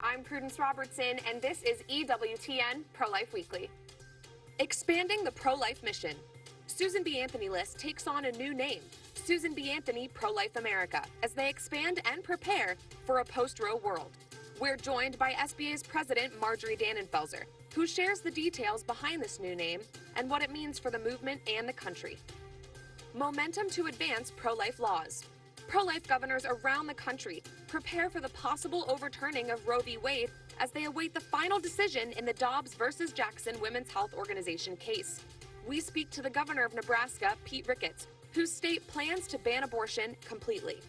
I'm Prudence Robertson, and this is EWTN Pro-Life Weekly. Expanding the pro-life mission. Susan B. Anthony list takes on a new name, Susan B. Anthony Pro-Life America, as they expand and prepare for a post-Roe world. We're joined by SBA's president, Marjorie Dannenfelser, who shares the details behind this new name and what it means for the movement and the country. Momentum to advance pro-life laws. Pro-life governors around the country prepare for the possible overturning of Roe v. Wade as they await the final decision in the Dobbs versus Jackson Women's Health Organization case. We speak to the governor of Nebraska, Pete Ricketts, whose state plans to ban abortion completely.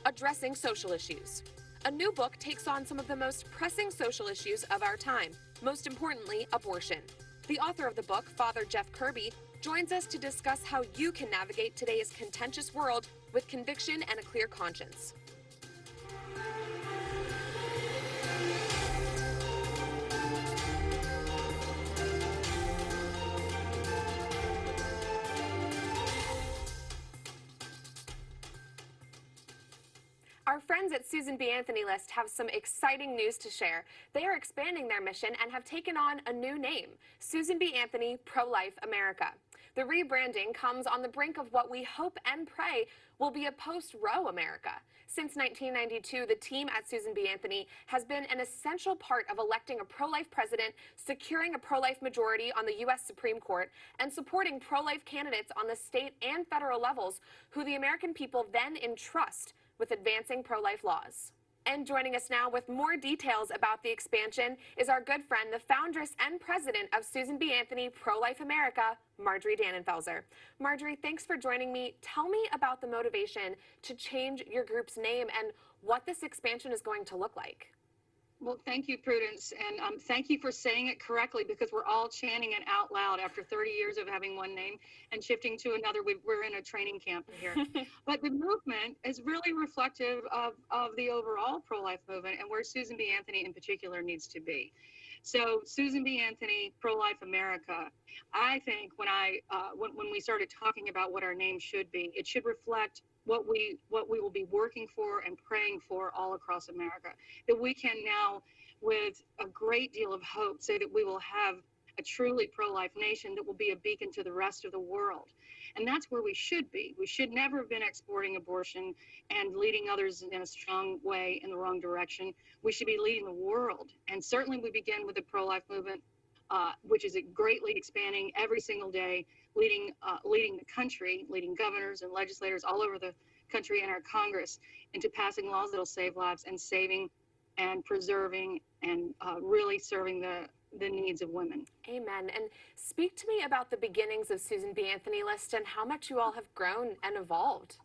Addressing social issues. A new book takes on some of the most pressing social issues of our time, most importantly, abortion. The author of the book, Father Jeff Kirby, joins us to discuss how you can navigate today's contentious world with conviction and a clear conscience. Our friends at Susan B. Anthony List have some exciting news to share. They are expanding their mission and have taken on a new name, Susan B. Anthony Pro-Life America. The rebranding comes on the brink of what we hope and pray will be a post-Roe America. Since 1992, the team at Susan B. Anthony has been an essential part of electing a pro-life president, securing a pro-life majority on the U.S. Supreme Court, and supporting pro-life candidates on the state and federal levels who the American people then entrust with advancing pro-life laws. And joining us now with more details about the expansion is our good friend, the foundress and president of Susan B. Anthony Pro-Life America, Marjorie Dannenfelser. Marjorie, thanks for joining me. Tell me about the motivation to change your group's name and what this expansion is going to look like. Well, thank you, Prudence, and thank you for saying it correctly, because we're all chanting it out loud after 30 years of having one name and shifting to another. We're in a training camp here. But the movement is really reflective of the overall pro-life movement and where Susan B. Anthony in particular needs to be. So Susan B. Anthony Pro-Life America, I think when we started talking about what our name should be, it should reflect what we will be working for and praying for all across America, that we can now, with a great deal of hope, say that we will have a truly pro-life nation that will be a beacon to the rest of the world. And that's where we should be. We should never have been exporting abortion and leading others in a strong way in the wrong direction. We should be leading the world. And certainly we begin with the pro-life movement, which is greatly expanding every single day, leading the country, leading governors and legislators all over the country and our Congress into passing laws that will save lives and saving and preserving and really serving the needs of women. Amen. And speak to me about the beginnings of Susan B. Anthony List and how much you all have grown and evolved.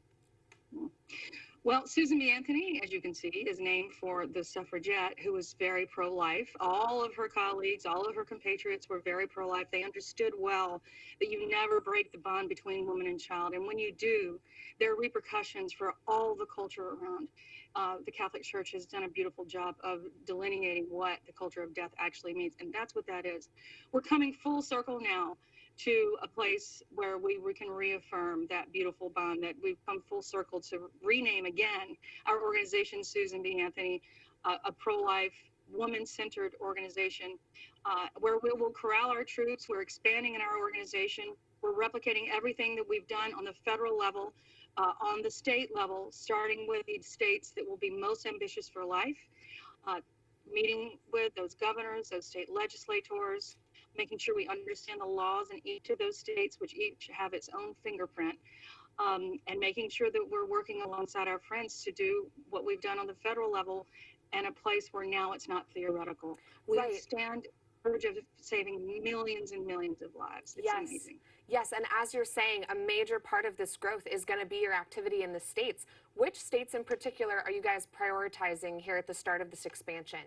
Well, Susan B. Anthony, as you can see, is named for the suffragette who was very pro-life. All of her colleagues, all of her compatriots were very pro-life. They understood well that you never break the bond between woman and child. And when you do, there are repercussions for all the culture around. The Catholic Church has done a beautiful job of delineating what the culture of death actually means. And that's what that is. We're coming full circle now to a place where we can reaffirm that beautiful bond, that we've come full circle to rename again our organization, Susan B. Anthony, a pro-life, woman-centered organization where we will corral our troops. We're expanding in our organization. We're replicating everything that we've done on the federal level, on the state level, starting with the states that will be most ambitious for life, meeting with those governors, those state legislators, making sure we understand the laws in each of those states, which each have its own fingerprint, and making sure that we're working alongside our friends to do what we've done on the federal level in a place where now it's not theoretical. We stand verge of saving millions and millions of lives. It's amazing. Yes, and as you're saying, a major part of this growth is going to be your activity in the states. Which states in particular are you guys prioritizing here at the start of this expansion?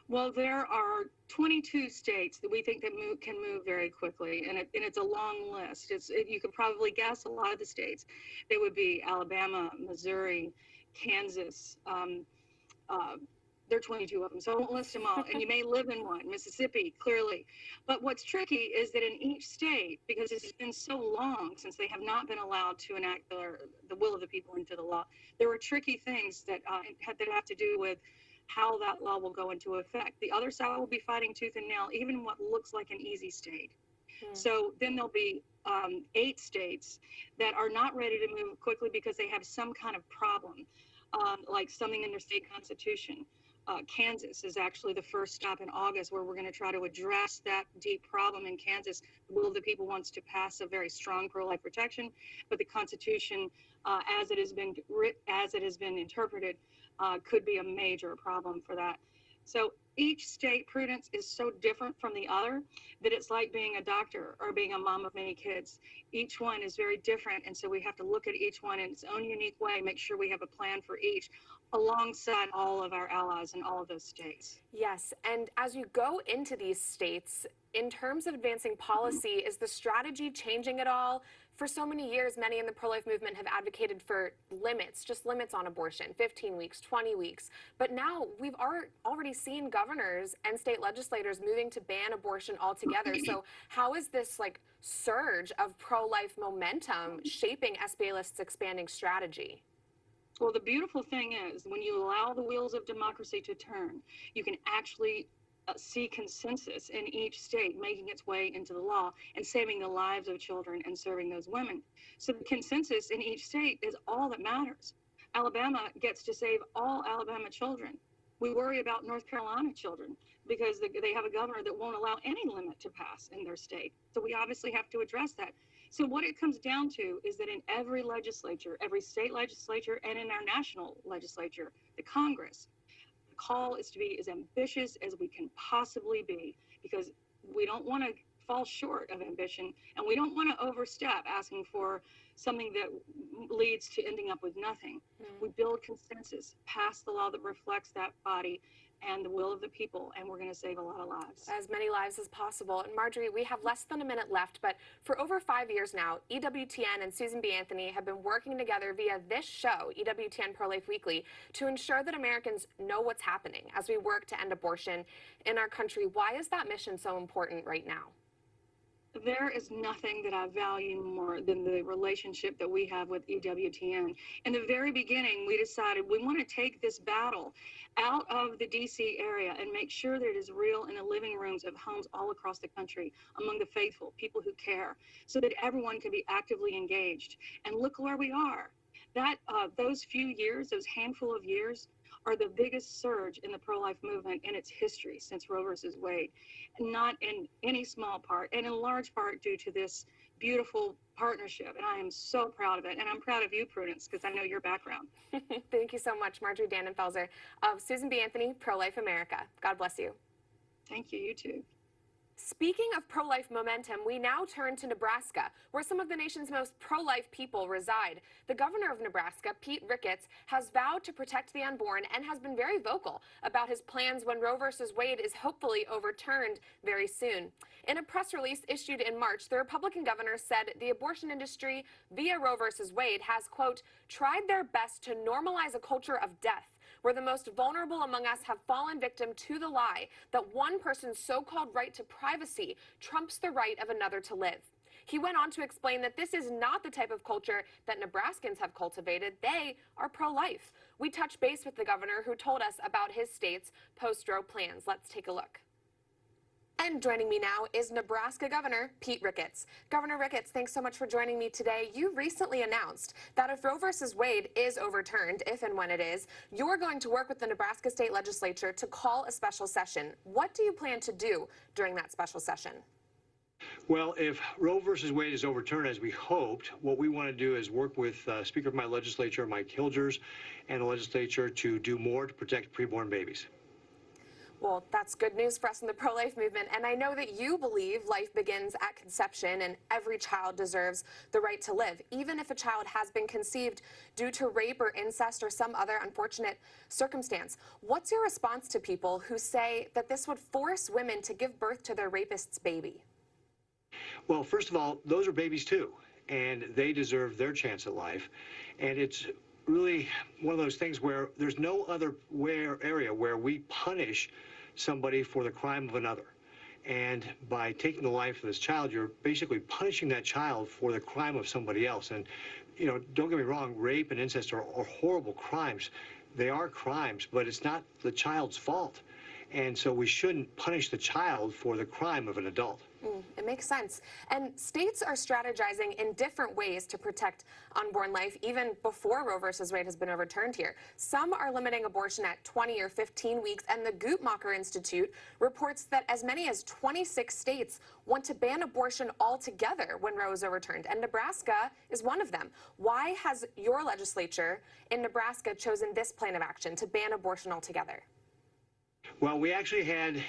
Well, there are 22 states that we think that can move very quickly, and it's a long list. You could probably guess a lot of the states. They would be Alabama, Missouri, Kansas. There are 22 of them, so I won't list them all. And you may live in one, Mississippi, clearly. But what's tricky is that in each state, because it's been so long since they have not been allowed to enact the will of the people into the law, there were tricky things that have to do with how that law will go into effect. The other side will be fighting tooth and nail, even what looks like an easy state. So then there'll be 8 states that are not ready to move quickly because they have some kind of problem, like something in their state constitution. Kansas is actually the first stop in August where we're going to try to address that deep problem in Kansas. The will of the people wants to pass a very strong pro-life protection, but the Constitution, as it has been interpreted, could be a major problem for that. So each state, Prudence, is so different from the other that it's like being a doctor or being a mom of many kids. Each one is very different, and so we have to look at each one in its own unique way, make sure we have a plan for each, alongside all of our allies in all of those states. Yes, and as you go into these states, in terms of advancing policy, is the strategy changing at all? For so many years, many in the pro-life movement have advocated for limits, just limits on abortion, 15 weeks, 20 weeks. But now we've already seen governors and state legislators moving to ban abortion altogether. So how is this surge of pro-life momentum shaping SBA List's expanding strategy? Well, the beautiful thing is when you allow the wheels of democracy to turn, you can actually see consensus in each state making its way into the law and saving the lives of children and serving those women. So the consensus in each state is all that matters. Alabama gets to save all Alabama children. We worry about North Carolina children because they have a governor that won't allow any limit to pass in their state. So we obviously have to address that. So what it comes down to is that in every legislature, every state legislature, and in our national legislature, the Congress, the call is to be as ambitious as we can possibly be, because we don't want to fall short of ambition, and we don't want to overstep asking for something that leads to ending up with nothing. We build consensus, pass the law that reflects that body and the will of the people, and we're going to save a lot of lives. As many lives as possible. And Marjorie, we have less than a minute left, but for over 5 years now, EWTN and Susan B. Anthony have been working together via this show, EWTN Pro-Life Weekly, to ensure that Americans know what's happening as we work to end abortion in our country. Why is that mission so important right now? There is nothing that I value more than the relationship that we have with EWTN. In the very beginning, we decided we want to take this battle out of the DC area and make sure that it is real in the living rooms of homes all across the country, among the faithful, people who care, so that everyone can be actively engaged. And look where we are. Those few years, those handful of years, are the biggest surge in the pro-life movement in its history since Roe versus Wade, not in any small part, and in large part due to this beautiful partnership. And I am so proud of it. And I'm proud of you, Prudence, because I know your background. Thank you so much, Marjorie Dannenfelser of Susan B. Anthony, Pro-Life America. God bless you. Thank you, you too. Speaking of pro-life momentum, we now turn to Nebraska, where some of the nation's most pro-life people reside. The governor of Nebraska, Pete Ricketts, has vowed to protect the unborn and has been very vocal about his plans when Roe versus Wade is hopefully overturned very soon. In a press release issued in March, the Republican governor said the abortion industry, via Roe versus Wade, has, quote, tried their best to normalize a culture of death, where the most vulnerable among us have fallen victim to the lie that one person's so-called right to privacy trumps the right of another to live. He went on to explain that this is not the type of culture that Nebraskans have cultivated. They are pro-life. We touched base with the governor, who told us about his state's post-Roe plans. Let's take a look. And joining me now is Nebraska Governor Pete Ricketts. Governor Ricketts, thanks so much for joining me today. You recently announced that if Roe versus Wade is overturned, if and when it is, you're going to work with the Nebraska State Legislature to call a special session. What do you plan to do during that special session? Well, if Roe versus Wade is overturned, as we hoped, what we want to do is work with Speaker of my legislature, Mike Hilgers, and the legislature to do more to protect preborn babies. Well, that's good news for us in the pro-life movement, and I know that you believe life begins at conception and every child deserves the right to live, even if a child has been conceived due to rape or incest or some other unfortunate circumstance. What's your response to people who say that this would force women to give birth to their rapist's baby? Well, first of all, those are babies too, and they deserve their chance at life, and it's really one of those things where there's no other area where we punish somebody for the crime of another. And by taking the life of this child, you're basically punishing that child for the crime of somebody else. And, you know, don't get me wrong, rape and incest are horrible crimes. they are crimes, but it's not the child's fault. And so we shouldn't punish the child for the crime of an adult. It makes sense. And states are strategizing in different ways to protect unborn life, even before Roe versus Wade has been overturned here. Some are limiting abortion at 20 or 15 weeks, and the Guttmacher Institute reports that as many as 26 states want to ban abortion altogether when Roe is overturned, and Nebraska is one of them. Why has your legislature in Nebraska chosen this plan of action to ban abortion altogether? Well, we actually had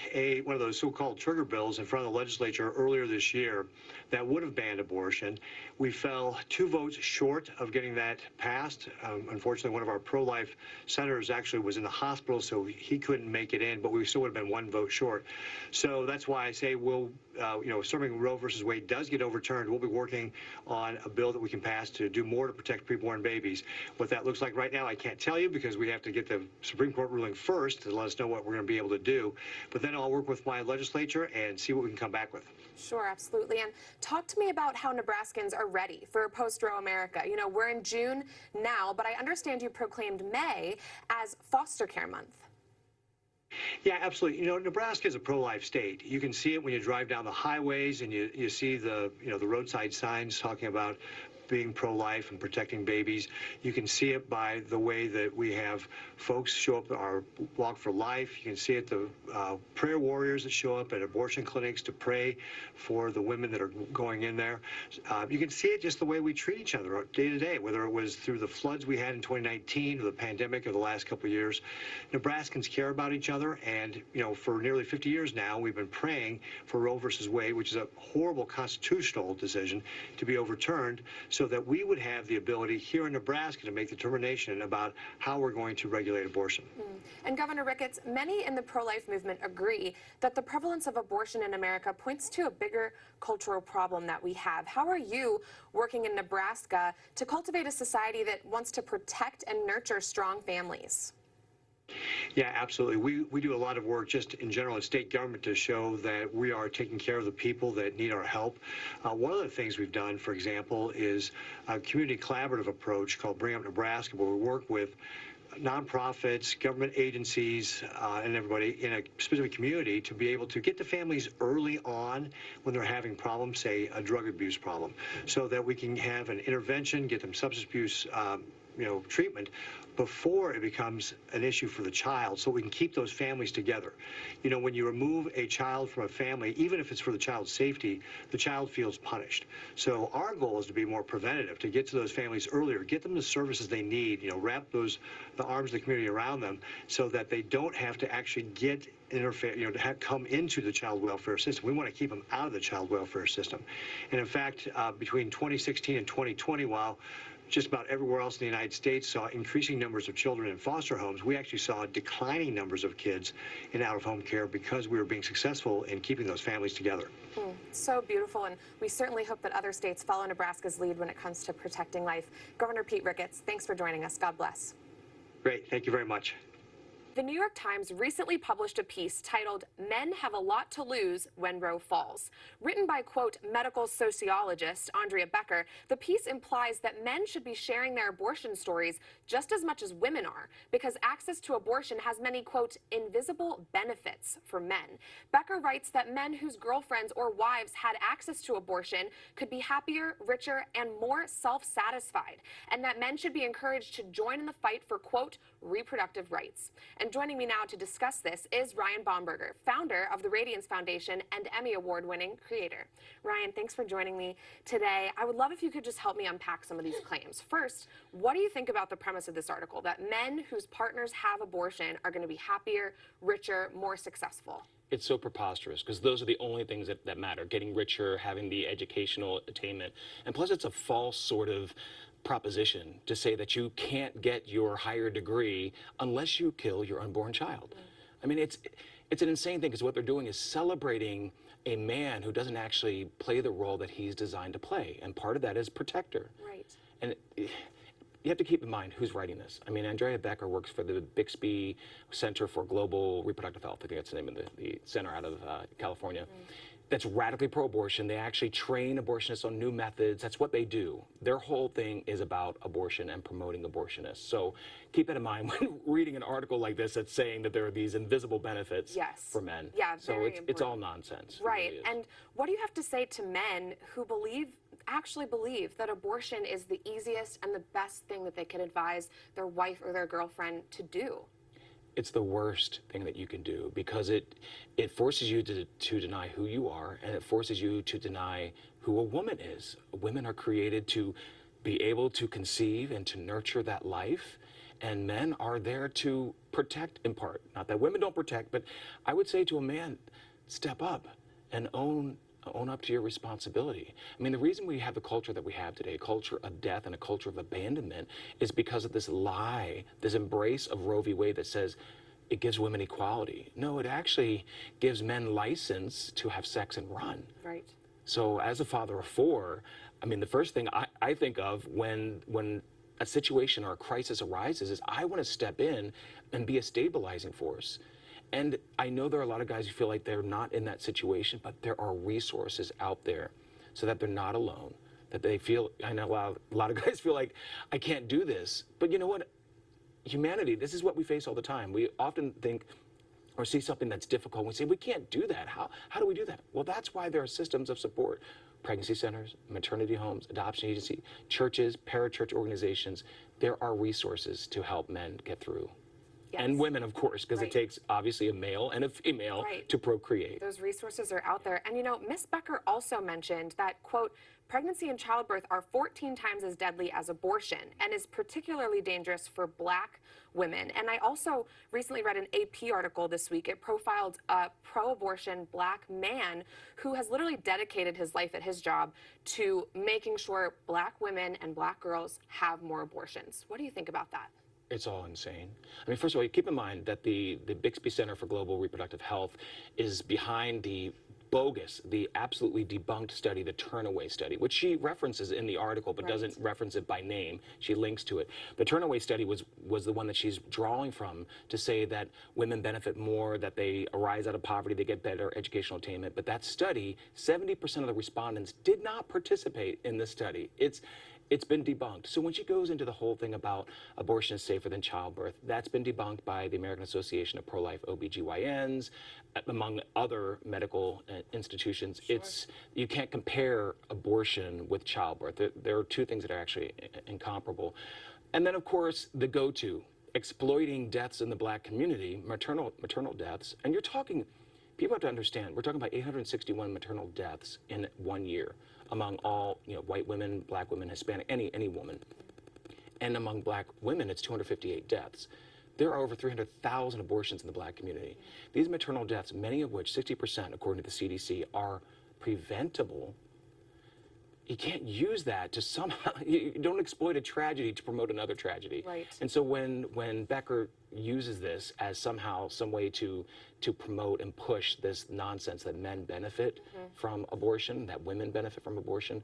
one of those so-called trigger bills in front of the legislature earlier this year that would have banned abortion. We fell 2 votes short of getting that passed. Unfortunately, one of our pro-life senators actually was in the hospital, so he couldn't make it in, but we still would have been 1 vote short. So that's why I say we'll, assuming Roe versus Wade does get overturned, we'll be working on a bill that we can pass to do more to protect preborn babies. What that looks like right now, I can't tell you because we have to get the Supreme Court ruling first to let us know what we're going to be able to do. But then I'll work with my legislature and see what we can come back with. Sure, absolutely. And talk to me about how Nebraskans are ready for a post-Roe America. You know, we're in June now, but I understand you proclaimed May as foster care month. Yeah, absolutely. You know, Nebraska is a pro-life state. You can see it when you drive down the highways and you see the roadside signs talking about being pro-life and protecting babies. You can see it by the way that we have folks show up at our Walk for Life. You can see it, the prayer warriors that show up at abortion clinics to pray for the women that are going in there. You can see it just the way we treat each other day to day, whether it was through the floods we had in 2019 or the pandemic of the last couple of years. Nebraskans care about each other, and for nearly 50 years now, we've been praying for Roe versus Wade, which is a horrible constitutional decision, to be overturned, so that we would have the ability here in Nebraska to make the determination about how we're going to regulate abortion. And Governor Ricketts, many in the pro-life movement agree that the prevalence of abortion in America points to a bigger cultural problem that we have. How are you working in Nebraska to cultivate a society that wants to protect and nurture strong families? Yeah, absolutely. We do a lot of work just in general in state government to show that we are taking care of the people that need our help. One of the things we've done, for example, is a community collaborative approach called Bring Up Nebraska, where we work with nonprofits, government agencies, and everybody in a specific community to be able to get to families early on when they're having problems, say a drug abuse problem, so that we can have an intervention, get them substance abuse treatment before it becomes an issue for the child, so we can keep those families together. When you remove a child from a family, even if it's for the child's safety, the child feels punished. So our goal is to be more preventative, to get to those families earlier, get them the services they need, wrap the arms of the community around them so that they don't have to actually get to come into the child welfare system. We want to keep them out of the child welfare system. And in fact, between 2016 and 2020, while just about everywhere else in the United States saw increasing numbers of children in foster homes, we actually saw declining numbers of kids in out-of-home care because we were being successful in keeping those families together. So beautiful, and we certainly hope that other states follow Nebraska's lead when it comes to protecting life. Governor Pete Ricketts, thanks for joining us. God bless. Great. Thank you very much. The New York Times recently published a piece titled "Men Have a Lot to Lose When Roe Falls." Written by, quote, medical sociologist Andrea Becker, the piece implies that men should be sharing their abortion stories just as much as women are, because access to abortion has many, quote, invisible benefits for men. Becker writes that men whose girlfriends or wives had access to abortion could be happier, richer, and more self-satisfied, and that men should be encouraged to join in the fight for, quote, reproductive rights. And joining me now to discuss this is Ryan Baumberger, founder of the Radiance Foundation and Emmy Award-winning creator. Ryan, thanks for joining me today. I would love if you could just help me unpack some of these claims. First, what do you think about the premise of this article, that men whose partners have abortion are going to be happier, richer, more successful? It's so preposterous, because those are the only things that matter: getting richer, having the educational attainment. And plus, it's a false sort of proposition to say that you can't get your higher degree unless you kill your unborn child. I mean, it's an insane thing, because what they're doing is celebrating a man who doesn't actually play the role that he's designed to play, and part of that is protector. Right. And you have to keep in mind who's writing this. I mean, Andrea Becker works for the Bixby Center for Global Reproductive Health. I think that's the name of the center out of California. that's radically pro-abortion. They actually train abortionists on new methods. That's what they do. Their whole thing is about abortion and promoting abortionists. So keep that in mind when reading an article like this that's saying that there are these invisible benefits Yes. for men. Yeah, so very it's all important. nonsense. It Right. really is. And what do you have to say to men who actually believe that abortion is the easiest and the best thing that they could advise their wife or their girlfriend to do? It's the worst thing that you can do because it forces you to deny who you are, and it forces you to deny who a woman is. Women are created to be able to conceive and to nurture that life, and men are there to protect in part. Not that women don't protect, but I would say to a man, step up and own up to your responsibility. I mean, the reason we have the culture that we have today, a culture of death and a culture of abandonment, is because of this lie, this embrace of Roe v. Wade that says it gives women equality. No, it actually gives men license to have sex and run. Right. So as a father of four, I mean, the first thing I think of when a situation or a crisis arises is I want to step in and be a stabilizing force. And I know there are a lot of guys who feel like they're not in that situation, but there are resources out there so that they're not alone, that they feel, I know a lot of guys feel like, I can't do this. But you know what? Humanity, this is what we face all the time. We often think or see something that's difficult, and we say, we can't do that. How do we do that? Well, that's why there are systems of support. Pregnancy centers, maternity homes, adoption agency, churches, parachurch organizations. There are resources to help men get through. Yes. And women, of course, because Right. it takes obviously a male and a female Right. to procreate. Those resources are out there. And you know, Ms. Becker also mentioned that, quote, pregnancy and childbirth are 14 times as deadly as abortion and is particularly dangerous for Black women. And I also recently read an AP article this week. It profiled a pro-abortion Black man who has literally dedicated his life at his job to making sure Black women and Black girls have more abortions. What do you think about that? It's all insane. I mean, first of all, keep in mind that the Bixby Center for Global Reproductive Health is behind the bogus, the absolutely debunked study, the Turnaway study, which she references in the article, but Right. doesn't reference it by name. She links to it. The Turnaway study was the one that she's drawing from to say that women benefit more, that they arise out of poverty, they get better educational attainment. But that study, 70% of the respondents did not participate in this study. It's been debunked. So when she goes into the whole thing about abortion is safer than childbirth, that's been debunked by the American Association of Pro-Life OBGYNs, among other medical institutions. Sure. You can't compare abortion with childbirth. There are two things that are actually incomparable. And then, of course, the go-to, exploiting deaths in the Black community, maternal deaths. And you're talking, people have to understand, we're talking about 861 maternal deaths in 1 year among all, white women, Black women, Hispanic, any woman. And among Black women, it's 258 deaths. There are over 300,000 abortions in the Black community. These maternal deaths, many of which, 60%, according to the CDC, are preventable. You can't use that to somehow, you don't exploit a tragedy to promote another tragedy. Right. And so when Becker uses this as somehow some way to promote and push this nonsense that men benefit from abortion, that women benefit from abortion,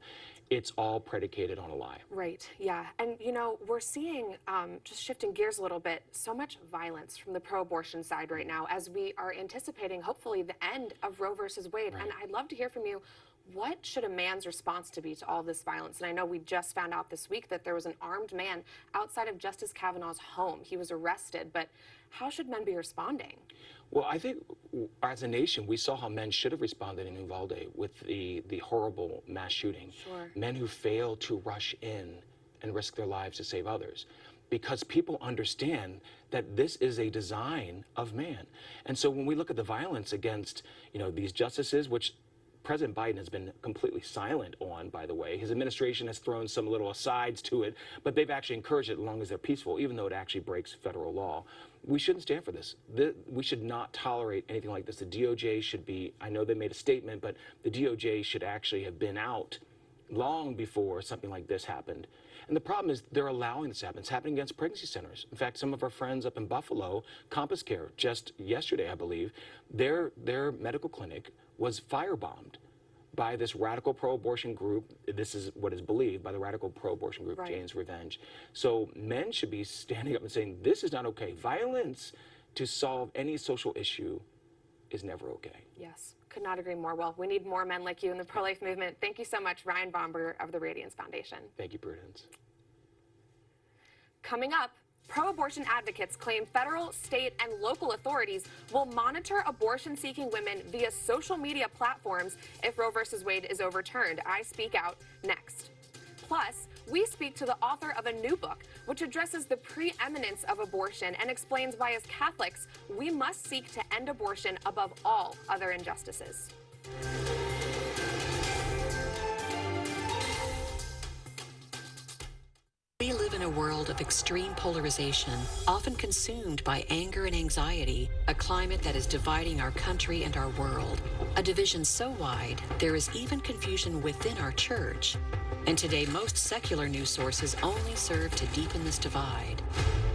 it's all predicated on a lie. Right, yeah. And, we're seeing, just shifting gears a little bit, so much violence from the pro-abortion side right now as we are anticipating, hopefully, the end of Roe versus Wade. Right. And I'd love to hear from you. What should a man's response to be to all this violence? And I know we just found out this week that there was an armed man outside of Justice Kavanaugh's home. He was arrested, but how should men be responding? Well, I think as a nation, we saw how men should have responded in Uvalde with the horrible mass shooting. Sure. Men who failed to rush in and risk their lives to save others. Because people understand that this is a design of man. And so when we look at the violence against, these justices, which President Biden has been completely silent on, by the way. His administration has thrown some little asides to it, but they've actually encouraged it as long as they're peaceful, even though it actually breaks federal law. We shouldn't stand for this. We should not tolerate anything like this. The DOJ should be, I know they made a statement, but the DOJ should actually have been out long before something like this happened. And the problem is they're allowing this to happen. It's happening against pregnancy centers. In fact, some of our friends up in Buffalo, Compass Care, just yesterday, I believe, their medical clinic was firebombed by this radical pro-abortion group. This is what is believed by the radical pro-abortion group, Right. Jane's Revenge. So men should be standing up and saying, this is not okay. Violence to solve any social issue is never okay. Yes, could not agree more. Well, we need more men like you in the pro-life movement. Thank you so much, Ryan Bomberger of the Radiance Foundation. Thank you, Prudence. Coming up, pro-abortion advocates claim federal, state, and local authorities will monitor abortion-seeking women via social media platforms if Roe v. Wade is overturned. I speak out next. Plus, we speak to the author of a new book which addresses the preeminence of abortion and explains why, as Catholics, we must seek to end abortion above all other injustices. We live in a world of extreme polarization, often consumed by anger and anxiety, a climate that is dividing our country and our world. A division so wide, there is even confusion within our church. And today, most secular news sources only serve to deepen this divide.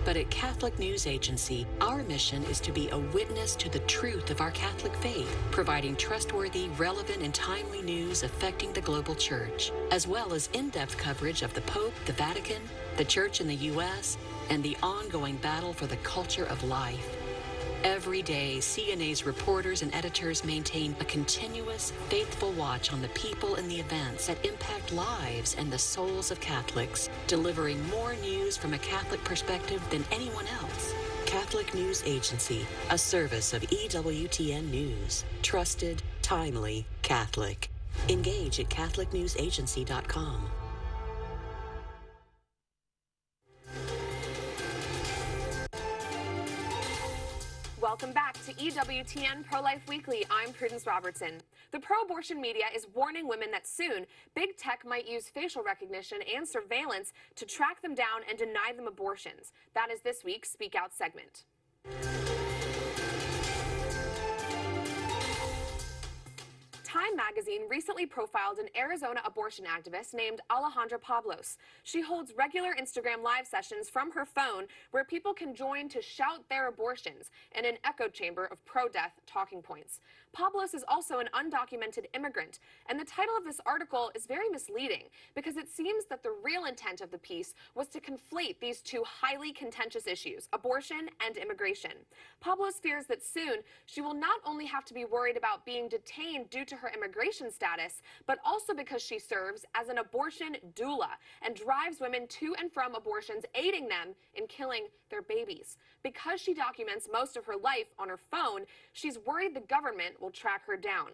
But at Catholic News Agency, our mission is to be a witness to the truth of our Catholic faith, providing trustworthy, relevant, and timely news affecting the global church, as well as in-depth coverage of the Pope, the Vatican, the Church in the U.S., and the ongoing battle for the culture of life. Every day, CNA's reporters and editors maintain a continuous, faithful watch on the people and the events that impact lives and the souls of Catholics, delivering more news from a Catholic perspective than anyone else. Catholic News Agency, a service of EWTN News. Trusted, timely, Catholic. Engage at CatholicNewsAgency.com. Welcome back to EWTN Pro-Life Weekly. I'm Prudence Robertson. The pro-abortion media is warning women that soon, big tech might use facial recognition and surveillance to track them down and deny them abortions. That is this week's Speak Out segment. Time magazine recently profiled an Arizona abortion activist named Alejandra Pablos. She holds regular Instagram live sessions from her phone where people can join to shout their abortions in an echo chamber of pro-death talking points. Pablos is also an undocumented immigrant, and the title of this article is very misleading because it seems that the real intent of the piece was to conflate these two highly contentious issues, abortion and immigration. Pablos fears that soon she will not only have to be worried about being detained due to her immigration status, but also because she serves as an abortion doula and drives women to and from abortions, aiding them in killing their babies. Because she documents most of her life on her phone, she's worried the government will track her down.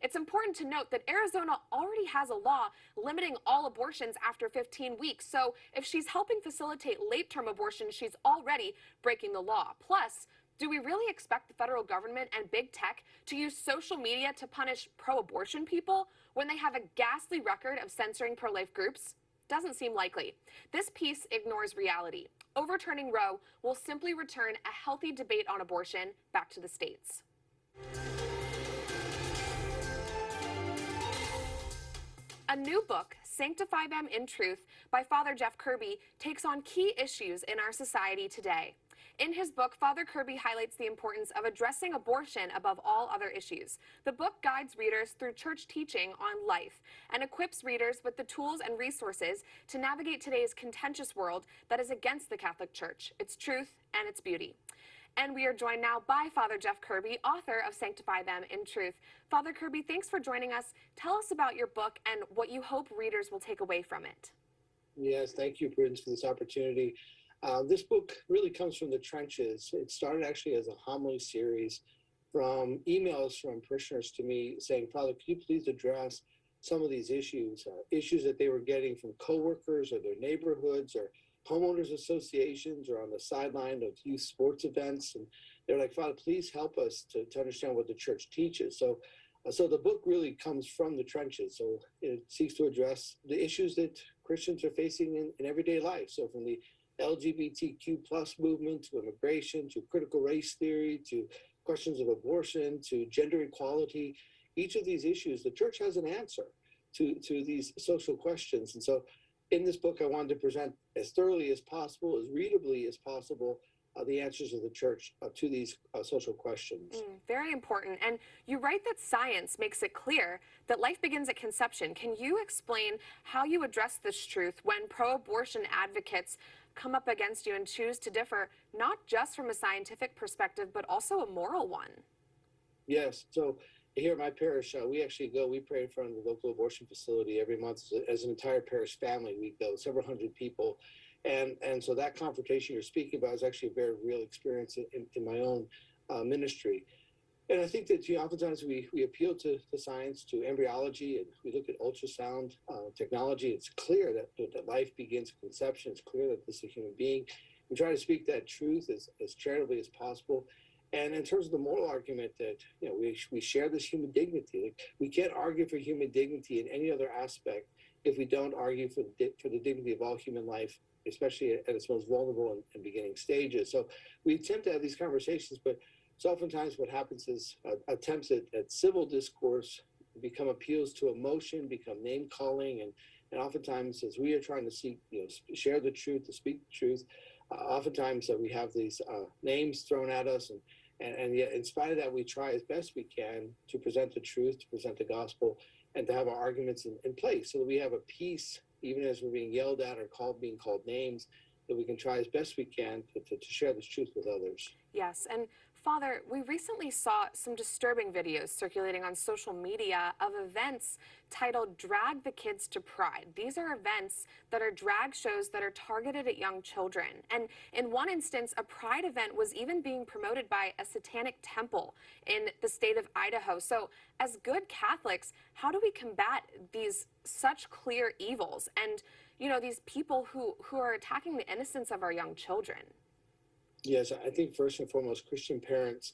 It's important to note that Arizona already has a law limiting all abortions after 15 weeks, so if she's helping facilitate late-term abortion, she's already breaking the law. Plus, do we really expect the federal government and big tech to use social media to punish pro-abortion people when they have a ghastly record of censoring pro-life groups? Doesn't seem likely. This piece ignores reality. Overturning Roe will simply return a healthy debate on abortion back to the states. A new book, Sanctify Them in Truth, by Father Jeff Kirby, takes on key issues in our society today. In his book, Father Kirby highlights the importance of addressing abortion above all other issues. The book guides readers through church teaching on life and equips readers with the tools and resources to navigate today's contentious world that is against the Catholic Church, its truth, and its beauty. And we are joined now by Father Jeff Kirby, author of Sanctify Them in Truth. Father Kirby, thanks for joining us. Tell us about your book and what you hope readers will take away from it. Yes, thank you, Prudence, for this opportunity. This book really comes from the trenches. It started actually as a homily series from emails from parishioners to me saying, Father, could you please address some of these issues that they were getting from coworkers or their neighborhoods or homeowners associations or on the sideline of youth sports events. And they're like, Father, please help us to understand what the church teaches. So the book really comes from the trenches. So it seeks to address the issues that Christians are facing in everyday life. So from the LGBTQ plus movement to immigration, to critical race theory, to questions of abortion, to gender equality, each of these issues, the church has an answer to these social questions. And so in this book, I wanted to present as thoroughly as possible, as readably as possible, the answers of the church to these social questions. Very important. And you write that science makes it clear that life begins at conception. Can you explain how you address this truth when pro-abortion advocates come up against you and choose to differ, not just from a scientific perspective, but also a moral one? Yes. So here at my parish, we pray in front of the local abortion facility every month as an entire parish family. We go several hundred people. And so that confrontation you're speaking about is actually a very real experience in my own ministry. And I think that oftentimes we appeal to science, to embryology, and we look at ultrasound technology. It's clear that life begins at conception. It's clear that this is a human being. We try to speak that truth as charitably as possible. And in terms of the moral argument that we share this human dignity, like, we can't argue for human dignity in any other aspect if we don't argue for the dignity of all human life, especially at its most vulnerable and beginning stages. So we attempt to have these conversations, but so oftentimes what happens is attempts at civil discourse become appeals to emotion, become name calling, and oftentimes as we are trying to share the truth, to speak the truth, oftentimes we have these names thrown at us, and yet in spite of that, we try as best we can to present the truth, to present the gospel, and to have our arguments in place so that we have a peace, even as we're being yelled at or being called names, that we can try as best we can to share this truth with others. Yes, and Father, we recently saw some disturbing videos circulating on social media of events titled Drag the Kids to Pride. These are events that are drag shows that are targeted at young children. And in one instance, a pride event was even being promoted by a satanic temple in the state of Idaho. So as good Catholics, how do we combat these such clear evils and, these people who are attacking the innocence of our young children? Yes, I think first and foremost, Christian parents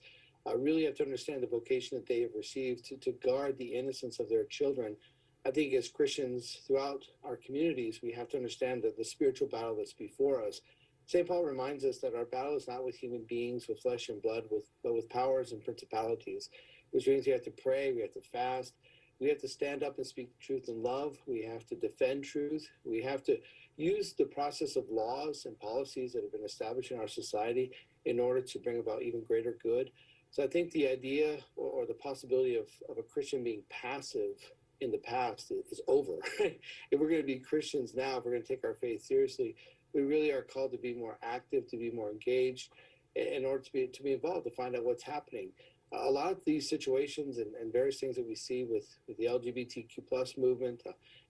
really have to understand the vocation that they have received to guard the innocence of their children. I think as Christians throughout our communities, we have to understand that the spiritual battle that's before us. St. Paul reminds us that our battle is not with human beings, with flesh and blood, but with powers and principalities, which means we have to pray, we have to fast, we have to stand up and speak the truth in love, we have to defend truth, we have to use the process of laws and policies that have been established in our society in order to bring about even greater good. So I think the idea or the possibility of a Christian being passive in the past is over. If we're going to be Christians now, if we're going to take our faith seriously, we really are called to be more active, to be more engaged in order to be involved, to find out what's happening. A lot of these situations and various things that we see with the LGBTQ plus movement,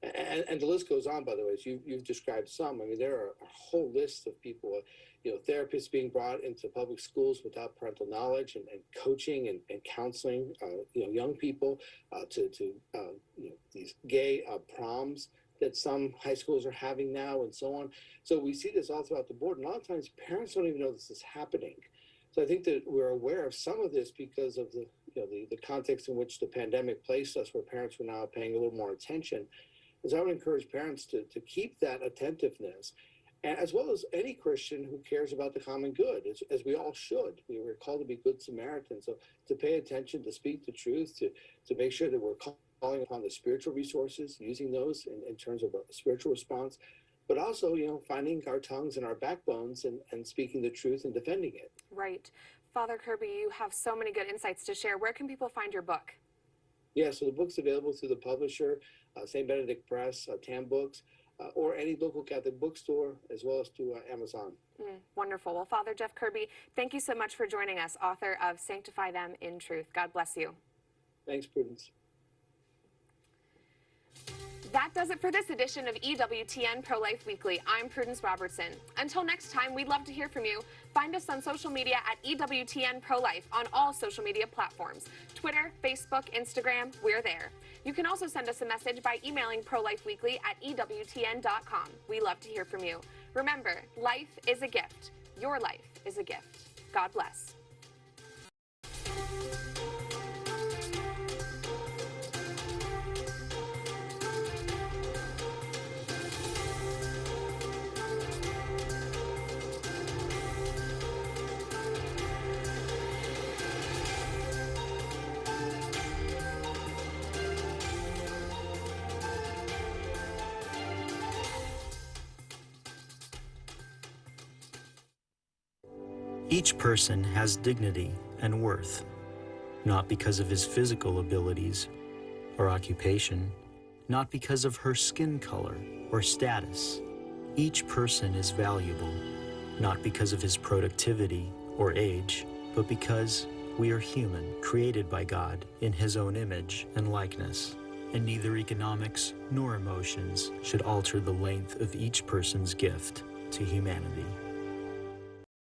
and the list goes on, by the way, as you've described some. I mean, there are a whole list of people, therapists being brought into public schools without parental knowledge and coaching and counseling, young people to these gay proms that some high schools are having now and so on. So we see this all throughout the board. And a lot of times parents don't even know this is happening. So I think that we're aware of some of this because of the context in which the pandemic placed us, where parents were now paying a little more attention. And so I would encourage parents to keep that attentiveness, and as well as any Christian who cares about the common good, as we all should. We were called to be good Samaritans, so to pay attention, to speak the truth, to make sure that we're calling upon the spiritual resources, using those in terms of a spiritual response, but also, finding our tongues and our backbones and speaking the truth and defending it. Right. Father Kirby, you have so many good insights to share. Where can people find your book? Yeah, so the book's available through the publisher, St. Benedict Press, TAM Books, or any local Catholic bookstore, as well as through Amazon. Wonderful. Well, Father Jeff Kirby, thank you so much for joining us, author of Sanctify Them in Truth. God bless you. Thanks, Prudence. That does it for this edition of EWTN Pro-Life Weekly. I'm Prudence Robertson. Until next time, we'd love to hear from you. Find us on social media at EWTN Pro-Life on all social media platforms. Twitter, Facebook, Instagram, we're there. You can also send us a message by emailing prolifeweekly at EWTN.com. We love to hear from you. Remember, life is a gift. Your life is a gift. God bless. Each person has dignity and worth, not because of his physical abilities or occupation, not because of her skin color or status. Each person is valuable, not because of his productivity or age, but because We are human, created by God in His own image and likeness, and neither economics nor emotions should alter the length of each person's gift to humanity.